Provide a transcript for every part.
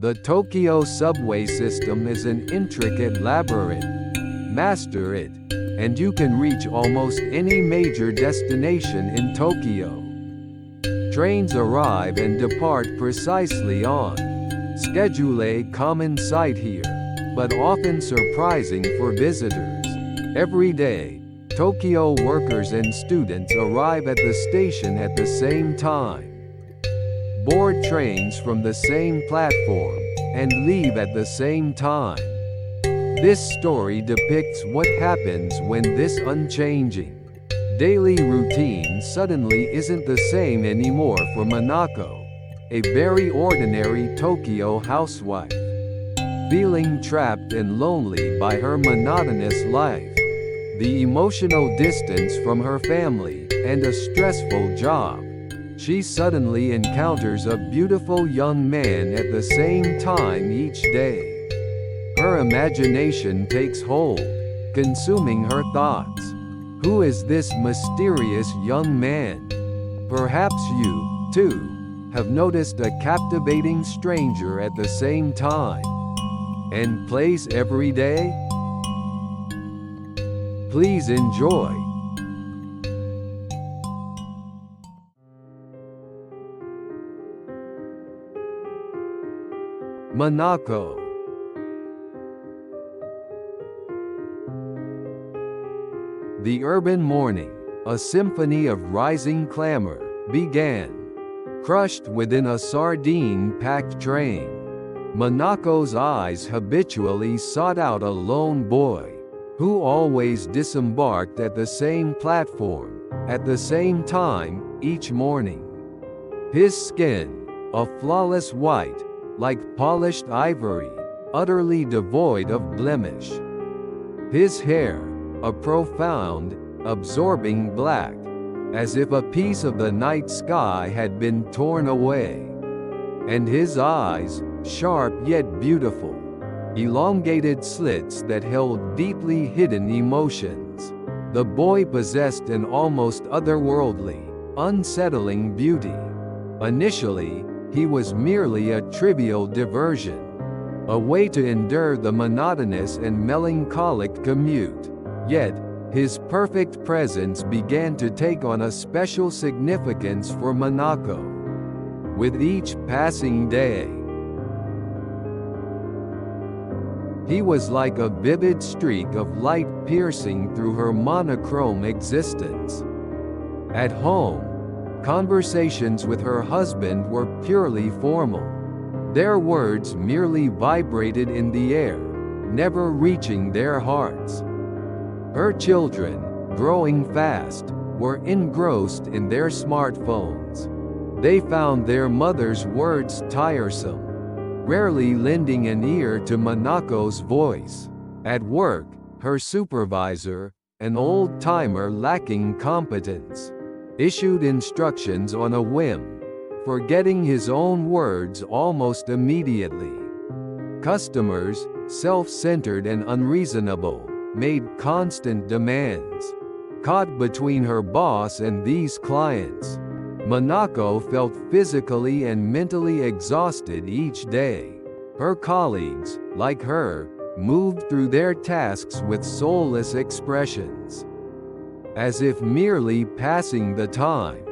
The Tokyo subway system is an intricate labyrinth. Master it, and you can reach almost any major destination in Tokyo. Trains arrive and depart precisely on schedule, a common sight here, but often surprising for visitors. Every day, Tokyo workers and students arrive at the station at the same time, board trains from the same platform, and leave at the same time. This story depicts what happens when this unchanging daily routine suddenly isn't the same anymore for Minako, a very ordinary Tokyo housewife. Feeling trapped and lonely by her monotonous life, the emotional distance from her family, and a stressful job, she suddenly encounters a beautiful young man at the same time each day. Her imagination takes hold, consuming her thoughts. Who is this mysterious young man? Perhaps you, too, have noticed a captivating stranger at the same time and place every day? Please enjoy. Minako. The urban morning, a symphony of rising clamor, began. Crushed within a sardine-packed train, Minako's eyes habitually sought out a lone boy, who always disembarked at the same platform, at the same time, each morning. His skin, a flawless white, like polished ivory, utterly devoid of blemish. His hair, a profound, absorbing black, as if a piece of the night sky had been torn away. And his eyes, sharp yet beautiful, elongated slits that held deeply hidden emotions. The boy possessed an almost otherworldly, unsettling beauty. Initially, he was merely a trivial diversion, a way to endure the monotonous and melancholic commute. Yet, his perfect presence began to take on a special significance for Minako. With each passing day, he was like a vivid streak of light piercing through her monochrome existence. At home, conversations with her husband were purely formal. Their words merely vibrated in the air, never reaching their hearts. Her children, growing fast, were engrossed in their smartphones. They found their mother's words tiresome, rarely lending an ear to Minako's voice. At work, her supervisor, an old-timer lacking competence, issued instructions on a whim, forgetting his own words almost immediately. Customers, self-centered and unreasonable, made constant demands. Caught between her boss and these clients, Minako felt physically and mentally exhausted each day. Her colleagues, like her, moved through their tasks with soulless expressions, as if merely passing the time.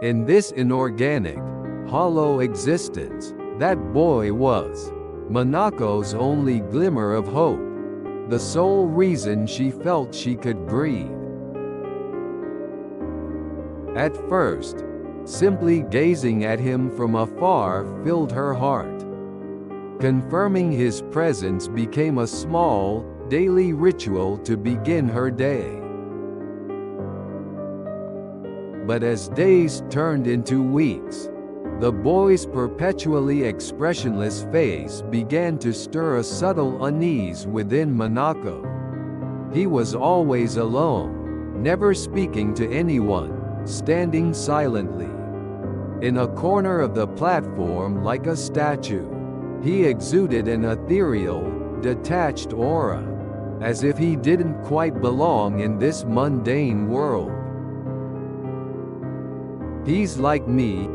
In this inorganic, hollow existence, that boy was Minako's only glimmer of hope, the sole reason she felt she could breathe. At first, simply gazing at him from afar filled her heart. Confirming his presence became a small, daily ritual to begin her day. But as days turned into weeks, the boy's perpetually expressionless face began to stir a subtle unease within Minako. He was always alone, never speaking to anyone, standing silently in a corner of the platform like a statue. He exuded an ethereal, detached aura, as if he didn't quite belong in this mundane world. "He's like me,"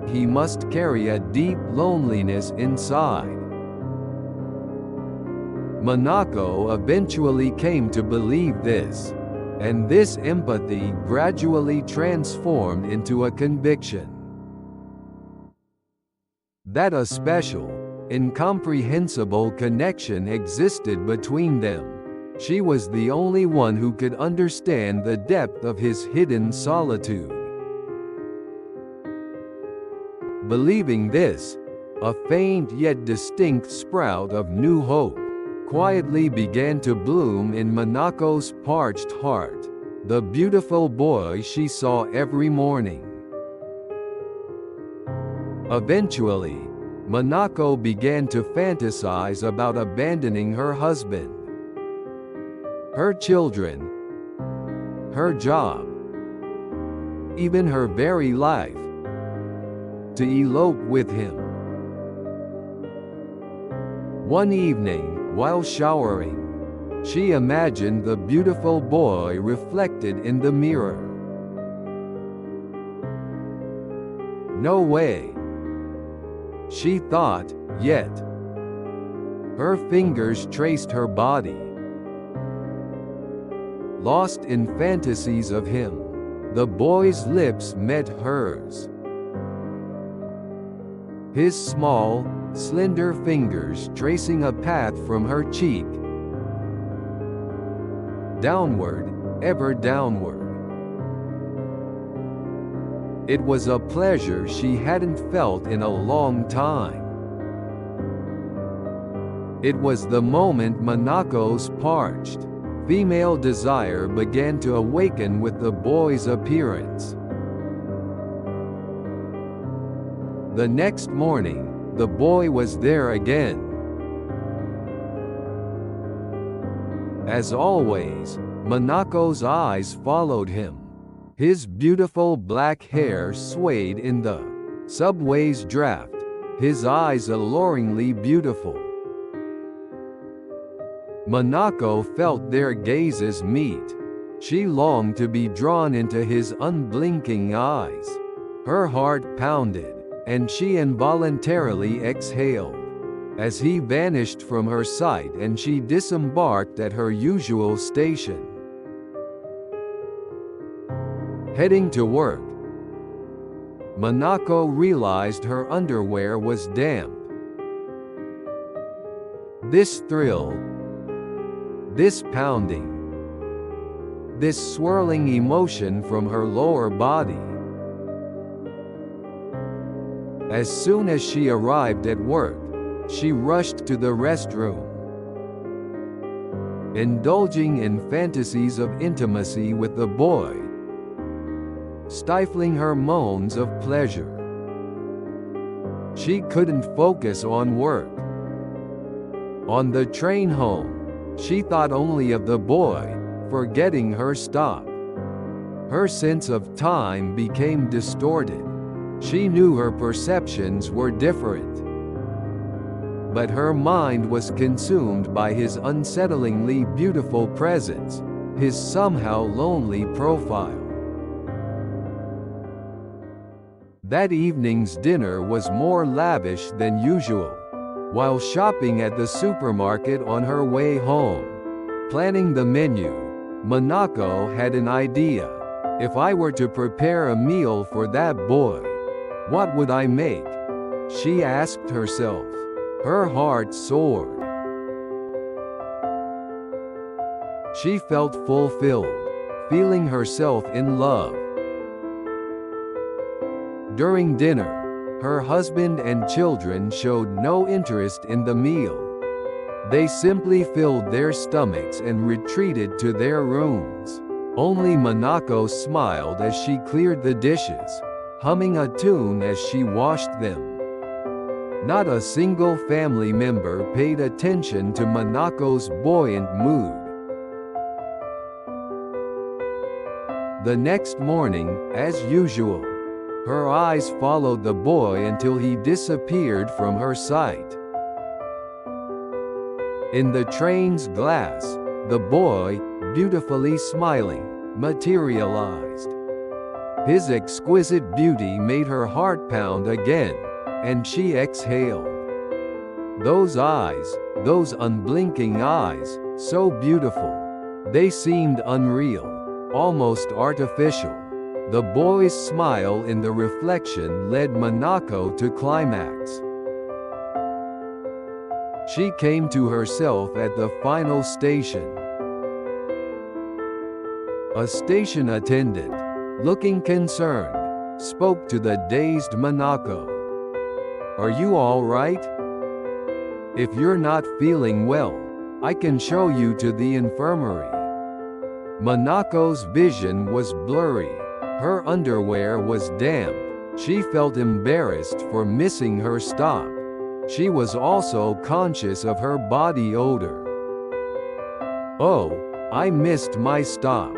he must carry a deep loneliness inside. Minako eventually came to believe this, and this empathy gradually transformed into a conviction that a special, incomprehensible connection existed between them. She was the only one who could understand the depth of his hidden solitude. Believing this, a faint yet distinct sprout of new hope quietly began to bloom in Minako's parched heart, the beautiful boy she saw every morning. Eventually, Minako began to fantasize about abandoning her husband, her children, her job, even her very life, to elope with him. One evening, while showering, she imagined the beautiful boy reflected in the mirror. No way, she thought, yet. Her fingers traced her body. Lost in fantasies of him, the boy's lips met hers. His small, slender fingers tracing a path from her cheek, downward, ever downward. It was a pleasure she hadn't felt in a long time. It was the moment Minako's parched, female desire began to awaken with the boy's appearance. The next morning, the boy was there again. As always, Minako's eyes followed him. His beautiful black hair swayed in the subway's draft, his eyes alluringly beautiful. Minako felt their gazes meet. She longed to be drawn into his unblinking eyes. Her heart pounded, and she involuntarily exhaled as he vanished from her sight and she disembarked at her usual station. Heading to work, Minako realized her underwear was damp. This thrill, this pounding, this swirling emotion from her lower body. As soon as she arrived at work, she rushed to the restroom. Indulging in fantasies of intimacy with the boy, stifling her moans of pleasure. She couldn't focus on work. On the train home, she thought only of the boy, forgetting her stop. Her sense of time became distorted. She knew her perceptions were different, but her mind was consumed by his unsettlingly beautiful presence, his somehow lonely profile. That evening's dinner was more lavish than usual. While shopping at the supermarket on her way home, planning the menu, Minako had an idea. If I were to prepare a meal for that boy, what would I make? She asked herself. Her heart soared. She felt fulfilled, feeling herself in love. During dinner, her husband and children showed no interest in the meal. They simply filled their stomachs and retreated to their rooms. Only Minako smiled as she cleared the dishes, humming a tune as she washed them. Not a single family member paid attention to Minako's buoyant mood. The next morning, as usual, her eyes followed the boy until he disappeared from her sight. In the train's glass, the boy, beautifully smiling, materialized. His exquisite beauty made her heart pound again, and she exhaled. Those eyes, those unblinking eyes, so beautiful. They seemed unreal, almost artificial. The boy's smile in the reflection led Minako to climax. She came to herself at the final station. A station attendant, looking concerned, spoke to the dazed Minako. "Are you all right? If you're not feeling well, I can show you to the infirmary." Minako's vision was blurry. Her underwear was damp. She felt embarrassed for missing her stop. She was also conscious of her body odor. "Oh, I missed my stop.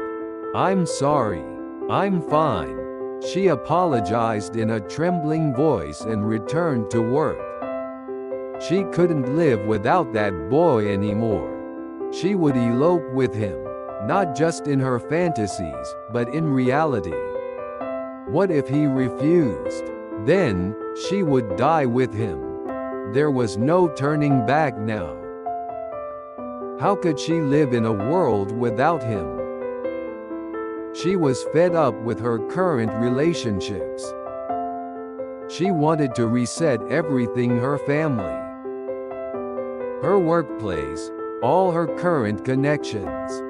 I'm sorry. I'm fine." She apologized in a trembling voice and returned to work. She couldn't live without that boy anymore. She would elope with him, not just in her fantasies, but in reality. What if he refused? Then, she would die with him. There was no turning back now. How could she live in a world without him? She was fed up with her current relationships. She wanted to reset everything: her family, her workplace, all her current connections.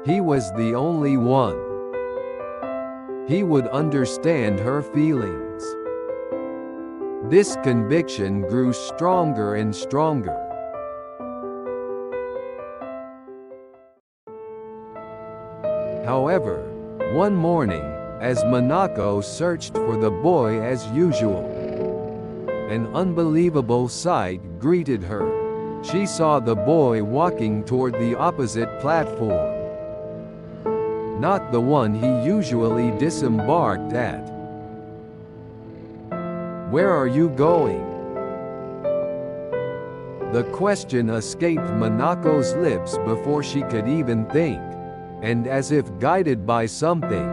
He was the only one. He would understand her feelings. This conviction grew stronger and stronger. However, one morning, as Minako searched for the boy as usual, an unbelievable sight greeted her. She saw the boy walking toward the opposite platform. Not the one he usually disembarked at. "Where are you going?" The question escaped Minako's lips before she could even think, and as if guided by something,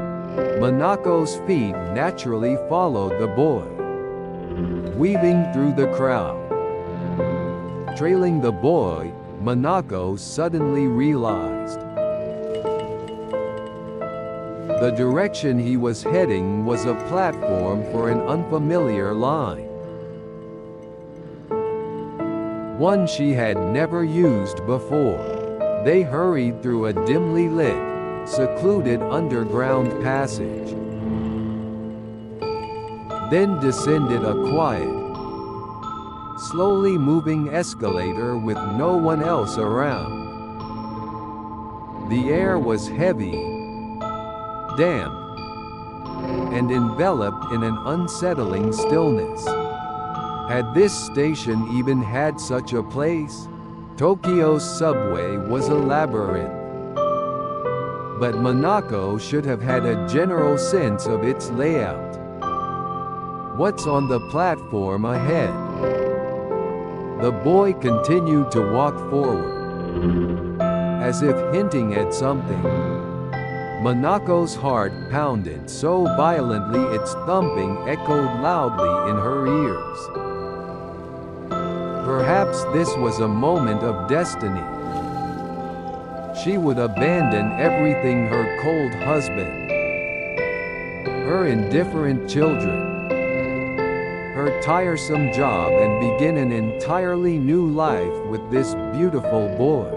Minako's feet naturally followed the boy, weaving through the crowd. Trailing the boy, Minako suddenly realized the direction he was heading was a platform for an unfamiliar line. One she had never used before. They hurried through a dimly lit, secluded underground passage. Then descended a quiet, slowly moving escalator with no one else around. The air was heavy, damp, and enveloped in an unsettling stillness. Had this station even had such a place? Tokyo's subway was a labyrinth. But Minako should have had a general sense of its layout. What's on the platform ahead? The boy continued to walk forward, as if hinting at something. Minako's heart pounded so violently its thumping echoed loudly in her ears. Perhaps this was a moment of destiny. She would abandon everything: her cold husband, her indifferent children, her tiresome job, and begin an entirely new life with this beautiful boy.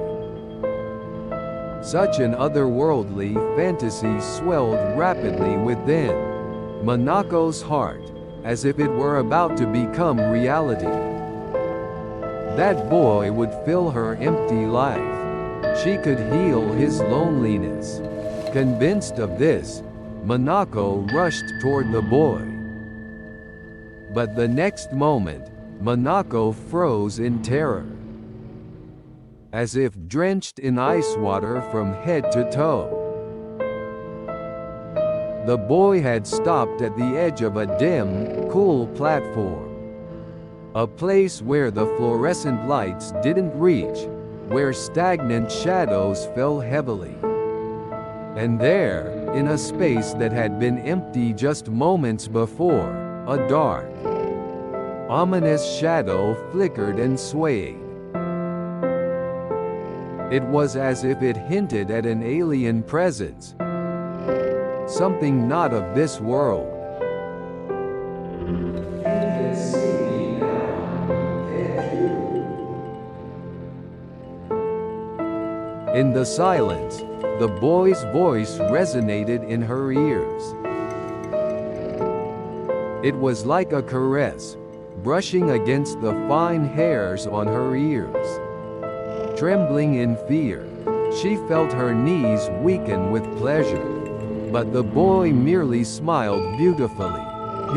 Such an otherworldly fantasy swelled rapidly within Minako's heart, as if it were about to become reality. That boy would fill her empty life. She could heal his loneliness. Convinced of this, Minako rushed toward the boy. But the next moment, Minako froze in terror. As if drenched in ice water from head to toe. The boy had stopped at the edge of a dim, cool platform. A place where the fluorescent lights didn't reach, where stagnant shadows fell heavily. And there, In a space that had been empty just moments before, a dark, ominous shadow flickered and swayed. It was as if it hinted at an alien presence, something not of this world. In the silence, the boy's voice resonated in her ears. It was like a caress, brushing against the fine hairs on her ears. Trembling in fear, she felt her knees weaken with pleasure. But the boy merely smiled beautifully,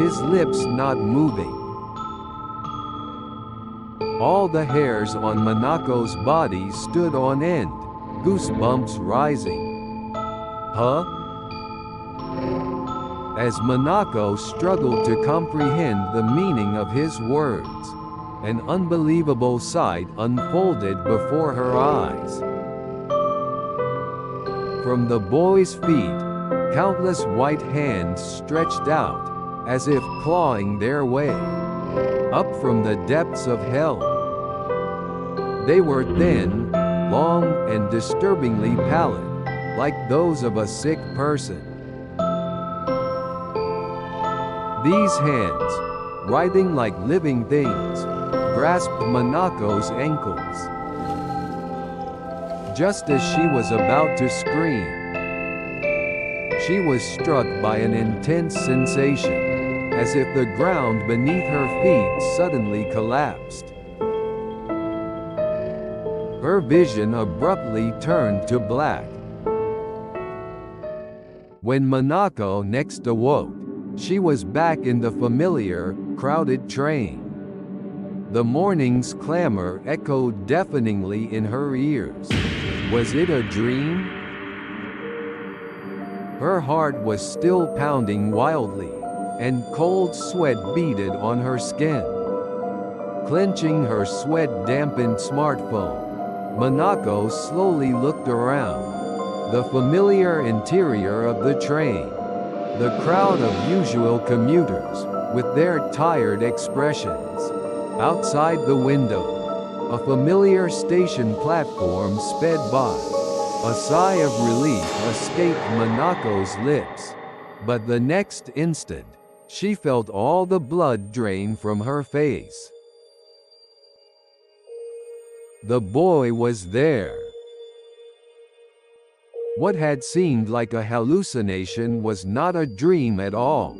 his lips not moving. All the hairs on Minako's body stood on end, goosebumps rising. Huh? As Minako struggled to comprehend the meaning of his words, an unbelievable sight unfolded before her eyes. From the boy's feet, countless white hands stretched out, as if clawing their way up from the depths of hell. They were thin, long, and disturbingly pallid, like those of a sick person. These hands, writhing like living things, grasped Minako's ankles. Just as she was about to scream, she was struck by an intense sensation, as if the ground beneath her feet suddenly collapsed. Her vision abruptly turned to black. When Minako next awoke, she was back in the familiar, crowded train. The morning's clamor echoed deafeningly in her ears. Was it a dream? Her heart was still pounding wildly, and cold sweat beaded on her skin. Clenching her sweat-dampened smartphone, Minako slowly looked around. The familiar interior of the train. The crowd of usual commuters, with their tired expressions. Outside the window, a familiar station platform sped by. A sigh of relief escaped Minako's lips. But the next instant, she felt all the blood drain from her face. The boy was there. What had seemed like a hallucination was not a dream at all.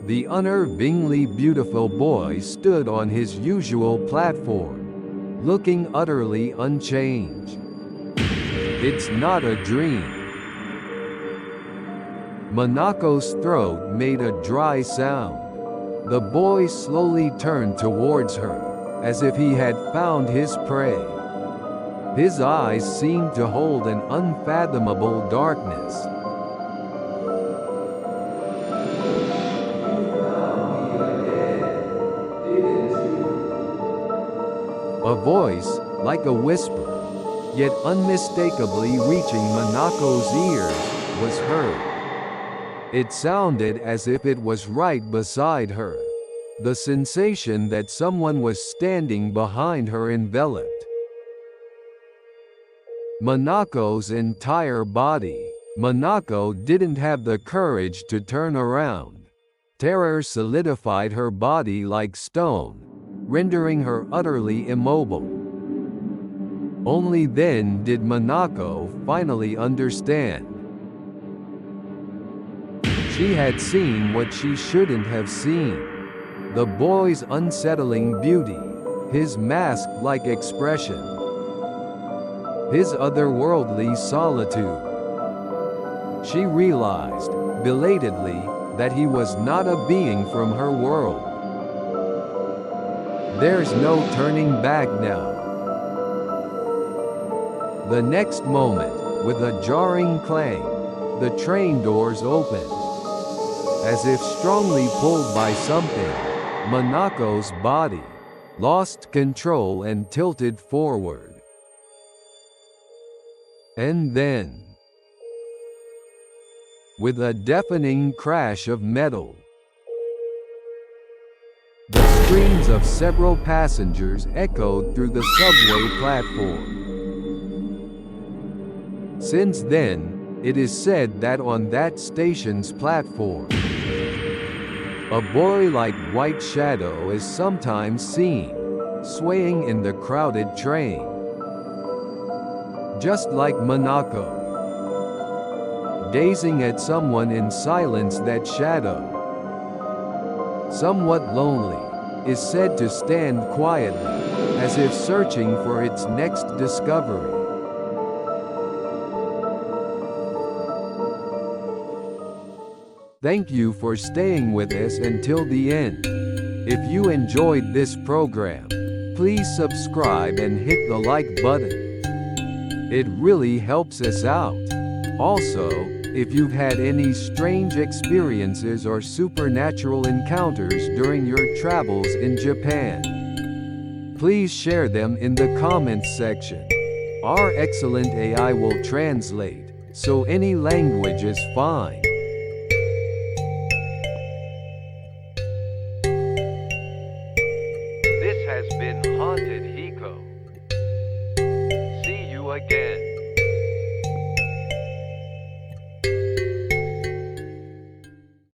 The unnervingly beautiful boy stood on his usual platform, looking utterly unchanged. It's not a dream. Minako's throat made a dry sound. The boy slowly turned towards her, as if he had found his prey. His eyes seemed to hold an unfathomable darkness. A voice, like a whisper, yet unmistakably reaching Minako's ears, was heard. It sounded as if it was right beside her. The sensation that someone was standing behind her enveloped Minako's entire body. Minako didn't have the courage to turn around. Terror solidified her body like stone, rendering her utterly immobile. Only then did Minako finally understand. She had seen what she shouldn't have seen. The boy's unsettling beauty, his mask-like expression, his otherworldly solitude. She realized, belatedly, that he was not a being from her world. There's no turning back now. The next moment, with a jarring clang, the train doors opened. As if strongly pulled by something, Minako's body lost control and tilted forward. And then, with a deafening crash of metal. The screams of several passengers echoed through the subway platform. Since then, it is said that on that station's platform, a boy-like white shadow is sometimes seen, swaying in the crowded train. Just like Minako, gazing at someone in silence, that shadow, somewhat lonely, is said to stand quietly, as if searching for its next discovery. Thank you for staying with us until the end. If you enjoyed this program, please subscribe and hit the like button. It really helps us out. Also, if you've had any strange experiences or supernatural encounters during your travels in Japan, please share them in the comments section. Our excellent AI will translate, so any language is fine. This has been Haunted Hiko. See you again.